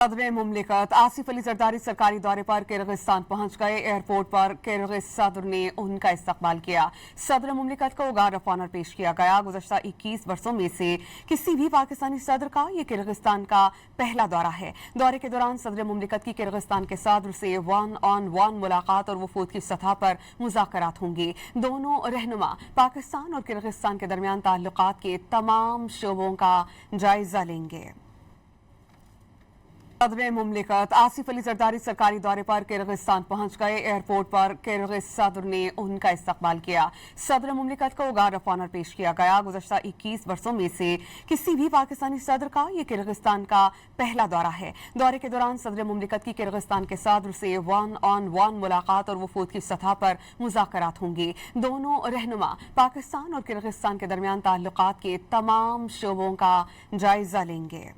सदर मुमलिकत आसिफ अली जरदारी सरकारी दौरे पर किर्गिस्तान पहुंच गए। एयरपोर्ट पर किर्गिज सदर ने उनका इस्तकबाल किया। सदर मुमलिकत को गार्ड ऑफ ऑनर पेश किया गया। गुज़श्ता 21 वर्षों में से किसी भी पाकिस्तानी सदर का ये किर्गिस्तान का पहला दौरा है। दौरे के दौरान सदर मुमलिकत की किर्गिस्तान के सदर से 1-on-1 मुलाकात और वफूद की सतह पर मुज़ाकरात होंगे। दोनों रहनुमा पाकिस्तान और किर्गिस्तान के दरमियान ताल्लुकात के तमाम शोबों का जायजा लेंगे। सदर मुमलिकत आसिफ अली जरदारी सरकारी दौरे पर किर्गिस्तान पहुंच गए। एयरपोर्ट पर किर्गिज सदर ने उनका इस्तकबाल किया। सदर मुमलिकत को गार्ड ऑफ ऑनर पेश किया गया। गुज़श्ता 21 वर्षों में से किसी भी पाकिस्तानी सदर का ये किर्गिस्तान का पहला दौरा है। दौरे के दौरान सदर मुमलिकत की किर्गिस्तान के सदर से 1-on-1 मुलाकात और वफूद की सतह पर मुज़ाकरात होंगे। दोनों रहनुमा पाकिस्तान और किर्गिस्तान के दरमियान ताल्लुकात के तमाम शोबों का जायजा लेंगे।